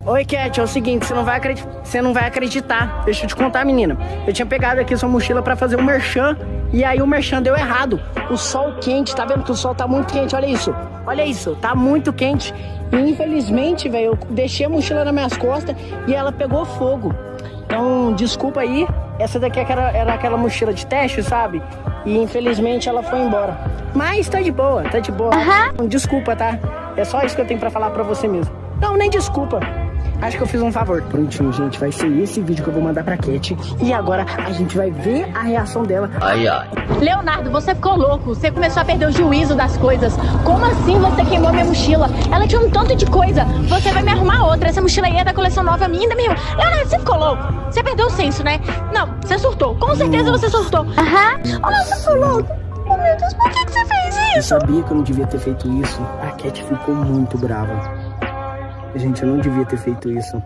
Oi, Cat, é o seguinte, você não vai acreditar. Deixa eu te contar, menina. Eu tinha pegado aqui sua mochila pra fazer um merchan, e aí o merchan deu errado. O sol quente, tá vendo que o sol tá muito quente? Olha isso, tá muito quente. E infelizmente, velho, eu deixei a mochila nas minhas costas e ela pegou fogo. Então, desculpa aí, essa daqui era aquela mochila de teste, sabe? E infelizmente ela foi embora. Mas tá de boa, tá de boa. Desculpa, tá? É só isso que eu tenho pra falar pra você mesmo. Não, nem desculpa. Acho que eu fiz um favor. Prontinho, gente, vai ser esse vídeo que eu vou mandar pra Cat. E agora a gente vai ver a reação dela. Ai, ai. Leonardo, você ficou louco. Você começou a perder o juízo das coisas. Como assim você queimou minha mochila? Ela tinha um tanto de coisa. Você vai me arrumar outra. Essa mochila aí é da coleção nova minha ainda, meu. Leonardo, você ficou louco. Você perdeu o senso, né? Não, você surtou. Com certeza você surtou. Olha, você ficou louco. Oh, meu Deus, por que você fez isso? Eu sabia que eu não devia ter feito isso. A Cat ficou muito brava. Gente, eu não devia ter feito isso.